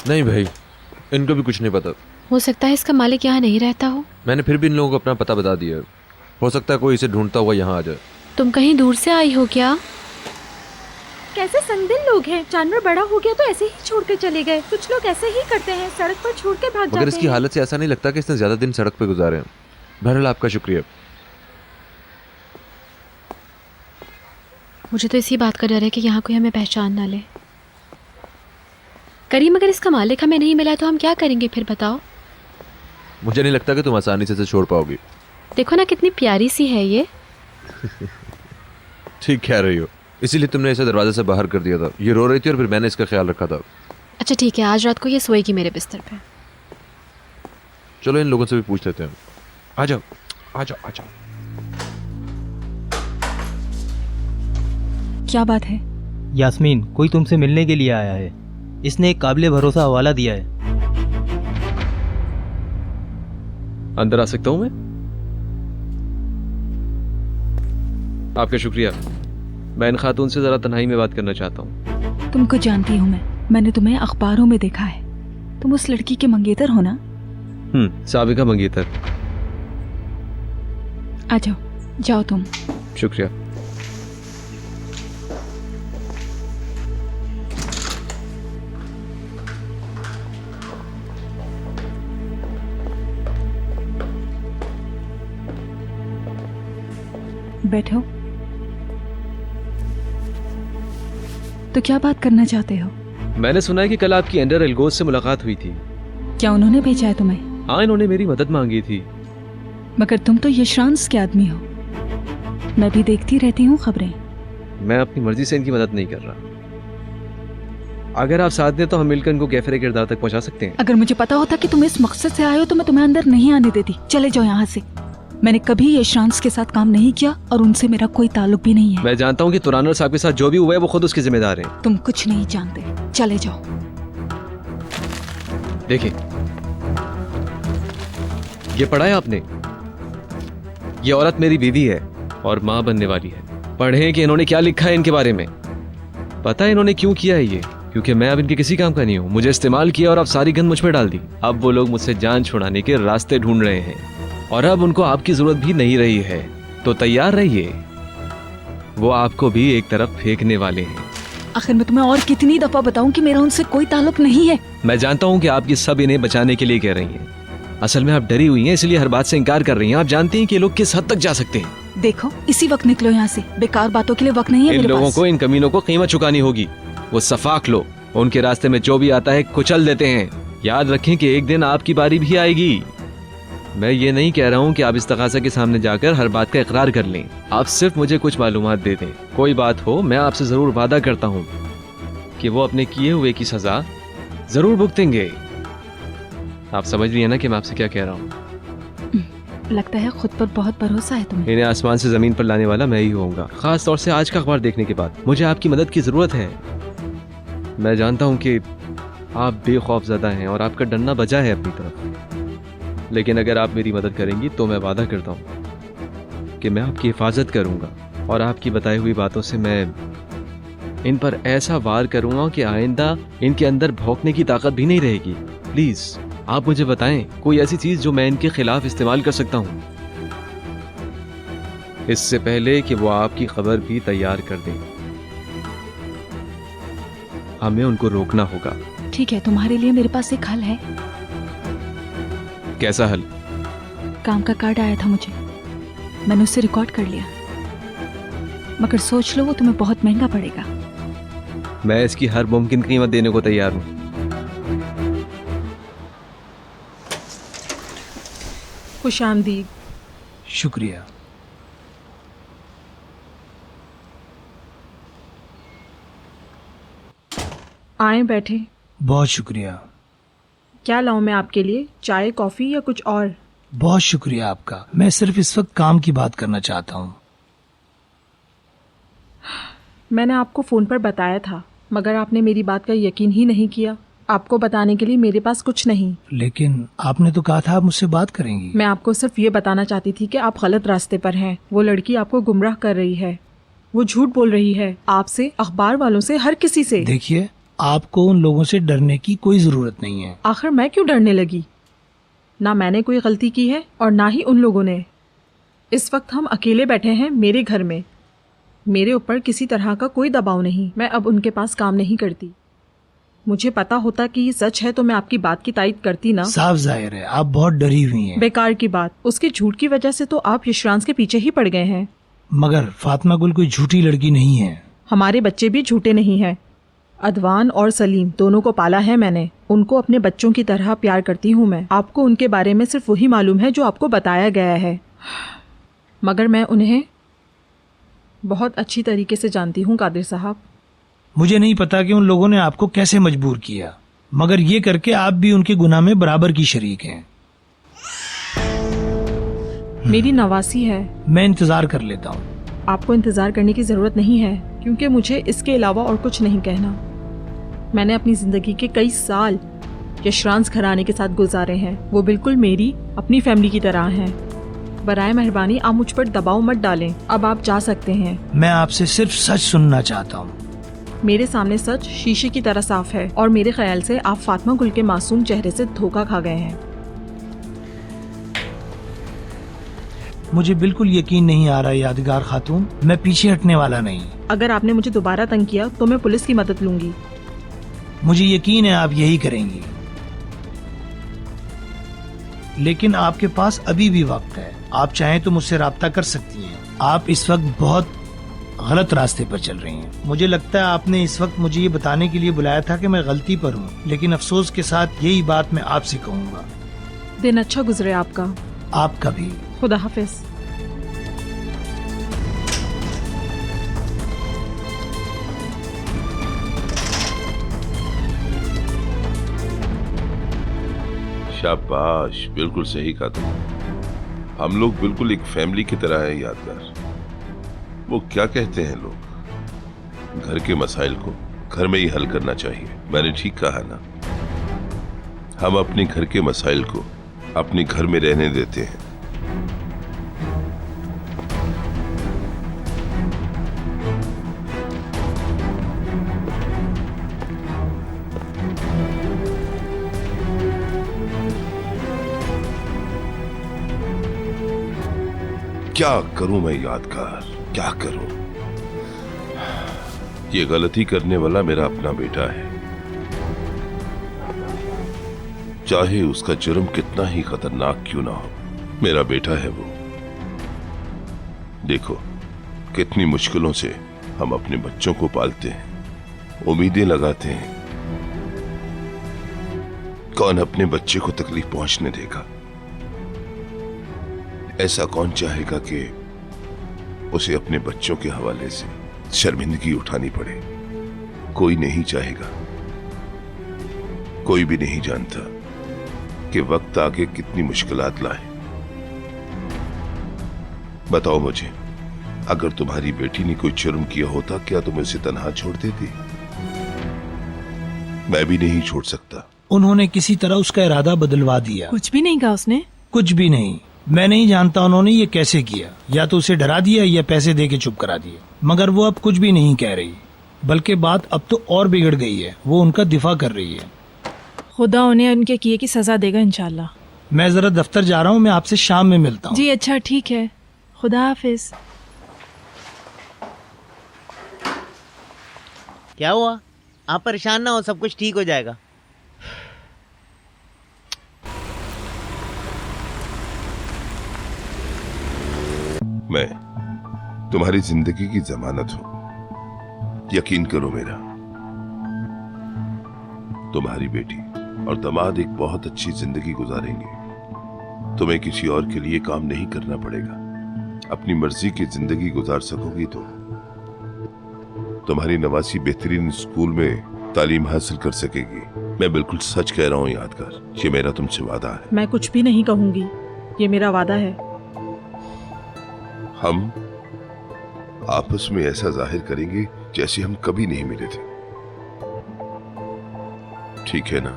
नहीं भाई, इनको भी कुछ नहीं पता। हो सकता है इसका मालिक यहाँ नहीं रहता हो। मैंने फिर भी इन लोगों को अपना पता बता दिया है। हो सकता है कोई इसे ढूंढता हुआ यहाँ आ जाए। तुम कहीं दूर से आई हो क्या? कैसे संगदिल लोग हैं। जानवर बड़ा हो गया तो ऐसे ही छोड़ के चले गए। कुछ लोग ऐसे ही करते हैं, सड़क पर छोड़ के भाग जाते हैं। मगर इसकी हालत से ऐसा नहीं लगता कि इसने ज्यादा दिन सड़क पे गुजारे हैं। बहरहाल आपका शुक्रिया। मुझे तो इसी बात का डर है कि यहाँ कोई हमें पहचान ना ले। करीम, अगर इसका मालिक हमें नहीं मिला तो हम क्या करेंगे फिर बताओ? मुझे नहीं लगता कि तुम आसानी से इसे छोड़ पाओगी। देखो ना कितनी प्यारी सी है ये। ठीक कह रही हो, इसीलिए तुमने इसे दरवाजे से बाहर कर दिया था। ये रो रही थी और फिर मैंने इसका ख्याल रखा था। अच्छा ठीक है, आज रात को ये सोएगी मेरे बिस्तर पे। चलो इन लोगों से भी पूछ लेते हैं। आ जाओ आ जाओ आ जाओ। क्या बात है? यास्मीन, कोई तुमसे मिलने के लिए आया है। इसने एक काबिले भरोसा हवाला दिया है। अंदर आ सकता हूं मैं? आपका शुक्रिया। मैं इन खातून से जरा तन्हाई में बात करना चाहता हूँ। तुमको जानती हूँ मैंने तुम्हें अखबारों में देखा है। तुम उस लड़की के मंगेतर हो ना? साबिका मंगेतर। आ जाओ, जाओ तुम। शुक्रिया। बैठो। तो क्या बात करना चाहते हो? मैंने सुना है कि कल आपकी अंडर एल्गोज से मुलाकात हुई थी। क्या उन्होंने भेजा है तुम्हें? हाँ, इन्होंने मेरी मदद मांगी थी। मगर तुम तो यशरांस के आदमी हो। मैं भी देखती रहती हूँ खबरें। मैं अपनी मर्जी से इनकी मदद नहीं कर रहा। अगर आप साथ दें तो हम मिलकर इनको कैफरे किरदार तक पहुंचा सकते हैं। अगर मुझे पता होता कि तुम इस मकसद से आए हो तो मैं तुम्हें अंदर नहीं आने देती। चले जाओ यहाँ से। मैंने कभी यशरांस के साथ काम नहीं किया और उनसे मेरा कोई ताल्लुक भी नहीं है। मैं जानता हूँ कि तुरानर साहब के साथ जो भी हुआ है वो खुद उसके जिम्मेदार हैं। तुम कुछ नहीं जानते, चले जाओ। देखिए, ये पढ़ा है आपने? ये औरत मेरी बीवी है और माँ बनने वाली है। पढ़ें कि इन्होंने क्या लिखा है इनके बारे में। पता है इन्होंने क्यों किया है ये? क्योंकि मैं अब इनके किसी काम का नहीं हूँ। मुझे इस्तेमाल किया और अब सारी गंद मुझ पर डाल दी। अब वो लोग मुझसे जान छुड़ाने के रास्ते ढूंढ रहे हैं और अब उनको आपकी जरूरत भी नहीं रही है। तो तैयार रहिए, वो आपको भी एक तरफ फेंकने वाले हैं। आखिर मैं तुम्हें और कितनी दफा बताऊं कि मेरा उनसे कोई ताल्लुक नहीं है। मैं जानता हूँ कि आप ये सब इन्हें बचाने के लिए कह रही हैं। असल में आप डरी हुई हैं, इसलिए हर बात से इनकार कर रही हैं। आप जानती हैं कि ये लोग किस हद तक जा सकते हैं। देखो, इसी वक्त निकलो यहाँ से। बेकार बातों के लिए वक्त नहीं है इन मेरे लोगों पास। को, इन कमीनों को कीमत चुकानी होगी। वो सफाक लो, उनके रास्ते में जो भी आता है कुचल देते हैं। याद रखें कि एक दिन आपकी बारी भी आएगी। मैं ये नहीं कह रहा हूँ कि आप इस तकाज़ा के सामने जाकर हर बात का इकरार कर लें। आप सिर्फ मुझे कुछ मालूमात दे दें। कोई बात हो, मैं आपसे जरूर वादा करता हूँ कि वो अपने किए हुए की सजा जरूर भुगतेंगे। आप समझ रही हैं ना कि मैं आपसे क्या कह रहा हूँ? लगता है खुद पर बहुत भरोसा है तुम्हें। इन्हें आसमान से जमीन पर लाने वाला मैं ही होऊंगा। खास तौर से आज का अखबार देखने के बाद मुझे आपकी मदद की जरूरत है। मैं जानता हूँ कि आप बेखौफज़दा हैं और आपका डरना बजा है अपनी तरफ, लेकिन अगर आप मेरी मदद करेंगी तो मैं वादा करता हूँ कि मैं आपकी हिफाजत करूँगा और आपकी बताई हुई बातों से मैं इन पर ऐसा वार करूँगा कि आइंदा इनके अंदर भौंकने की ताकत भी नहीं रहेगी। प्लीज़ आप मुझे बताएं कोई ऐसी चीज़ जो मैं इनके खिलाफ इस्तेमाल कर सकता हूँ, इससे पहले कि वो आपकी खबर भी तैयार कर दें। हमें उनको रोकना होगा। ठीक है, तुम्हारे लिए मेरे पास एक हल है। कैसा हल? काम का कार्ड आया था मुझे, मैंने उसे रिकॉर्ड कर लिया, मगर सोच लो वो तुम्हें बहुत महंगा पड़ेगा। मैं इसकी हर मुमकिन कीमत देने को तैयार हूँ। खुशामदीद। शुक्रिया। आए बैठे। बहुत शुक्रिया। क्या लाऊं मैं आपके लिए? चाय, कॉफी या कुछ और? बहुत शुक्रिया आपका। मैं सिर्फ इस वक्त काम की बात करना चाहता हूँ। मैंने आपको फ़ोन पर बताया था, मगर आपने मेरी बात का यकीन ही नहीं किया। आपको बताने के लिए मेरे पास कुछ नहीं। लेकिन आपने तो कहा था आप मुझसे बात करेंगी। मैं आपको सिर्फ ये बताना चाहती थी कि आप गलत रास्ते पर हैं। वो लड़की आपको गुमराह कर रही है। वो झूठ बोल रही है, आपसे, अखबार वालों से, हर किसी से। देखिए, आपको उन लोगों से डरने की कोई जरूरत नहीं है। आखिर मैं क्यों डरने लगी? ना मैंने कोई गलती की है और ना ही उन लोगों ने। इस वक्त हम अकेले बैठे हैं मेरे घर में। मेरे ऊपर किसी तरह का कोई दबाव नहीं। मैं अब उनके पास काम नहीं करती। मुझे पता होता कि ये सच है तो मैं आपकी बात की तायद करती ना। साफ जाहिर है आप बहुत डरी हुई हैं। बेकार की बात। उसके झूठ की वजह से तो आप यशरांस के पीछे ही पड़ गए हैं। मगर फातिमा गुल कोई झूठी लड़की नहीं है। हमारे बच्चे भी झूठे नहीं हैं। अदवान और सलीम दोनों को पाला है मैंने। उनको अपने बच्चों की तरह प्यार करती हूँ मैं। आपको उनके बारे में सिर्फ वही मालूम है जो आपको बताया गया है, मगर मैं उन्हें बहुत अच्छी तरीके से जानती हूँ कादिर साहब। मुझे नहीं पता कि उन लोगों ने आपको कैसे मजबूर किया, मगर ये करके आप भी उनके गुनाह में बराबर की शरीक हैं। मेरी नवासी है। मैं इंतजार कर लेता हूँ। आपको इंतजार करने की जरूरत नहीं है, क्योंकि मुझे इसके अलावा और कुछ नहीं कहना। मैंने अपनी जिंदगी के कई साल यशरांस घराने के साथ गुजारे हैं। वो बिल्कुल मेरी अपनी फैमिली की तरह हैं। बराए मेहरबानी आप मुझ पर दबाव मत डालें। अब आप जा सकते हैं। मैं आपसे सिर्फ सच सुनना चाहता हूँ। मेरे सामने सच शीशे की तरह साफ है और मेरे ख्याल से आप फातिमा गुल के मासूम चेहरे से धोखा खा गए हैं। मुझे बिल्कुल यकीन नहीं आ रहा यादगार खातून, मैं पीछे हटने वाला नहीं। अगर आपने मुझे दोबारा तंग किया तो मैं पुलिस की मदद लूंगी। मुझे यकीन है आप यही करेंगी, लेकिन आपके पास अभी भी वक्त है। आप चाहें तो मुझसे राब्ता कर सकती हैं। आप इस वक्त बहुत गलत रास्ते पर चल रही हैं। मुझे लगता है आपने इस वक्त मुझे ये बताने के लिए बुलाया था कि मैं गलती पर हूँ, लेकिन अफसोस के साथ यही बात मैं आपसे कहूँगा। दिन अच्छा गुजरे आपका। आपका भी। खुदा हाफिज। शाबाश, बिल्कुल सही कहा तुम। हम लोग बिल्कुल एक फैमिली की तरह है यादगार। वो क्या कहते हैं लोग, घर के मसाइल को घर में ही हल करना चाहिए। मैंने ठीक कहा ना? हम अपने घर के मसाइल को अपने घर में रहने देते हैं। क्या करूं मैं यादगार, क्या करूं? ये गलती करने वाला मेरा अपना बेटा है, चाहे उसका जुर्म कितना ही खतरनाक क्यों ना हो। मेरा बेटा है वो। देखो कितनी मुश्किलों से हम अपने बच्चों को पालते हैं, उम्मीदें लगाते हैं। कौन अपने बच्चे को तकलीफ पहुंचने देगा? ऐसा कौन चाहेगा कि उसे अपने बच्चों के हवाले से शर्मिंदगी उठानी पड़े? कोई नहीं चाहेगा। कोई भी नहीं जानता कि वक्त आगे कितनी मुश्किलात लाए। बताओ मुझे, अगर तुम्हारी बेटी ने कोई जुर्म किया होता, क्या तुम उसे तन्हा छोड़ देती? मैं भी नहीं छोड़ सकता। उन्होंने किसी तरह उसका इरादा बदलवा दिया। कुछ भी नहीं कहा उसने? कुछ भी नहीं। मैं नहीं जानता उन्होंने ये कैसे किया। या तो उसे डरा दिया या पैसे दे के चुप करा दिया, मगर वो अब कुछ भी नहीं कह रही। बल्कि बात अब तो और बिगड़ गई है। वो उनका दिफा कर रही है। खुदा उन्हें उनके किए की सजा देगा इंशाल्लाह। मैं जरा दफ्तर जा रहा हूँ, मैं आपसे शाम में मिलता हूँ। जी अच्छा, ठीक है। खुदा हाफिज। क्या हुआ? आप परेशान ना हो, सब कुछ ठीक हो जाएगा। मैं तुम्हारी जिंदगी की जमानत हूं, यकीन करो मेरा। तुम्हारी बेटी और दामाद एक बहुत अच्छी जिंदगी गुजारेंगे। तुम्हें किसी और के लिए काम नहीं करना पड़ेगा। अपनी मर्जी की जिंदगी गुजार सकोगी तो तुम्हारी नवासी बेहतरीन स्कूल में तालीम हासिल कर सकेगी। मैं बिल्कुल सच कह रहा हूँ यादगार, ये मेरा तुमसे वादा है। मैं कुछ भी नहीं कहूंगी, ये मेरा वादा है। हम आपस में ऐसा जाहिर करेंगे जैसे हम कभी नहीं मिले थे, ठीक है ना?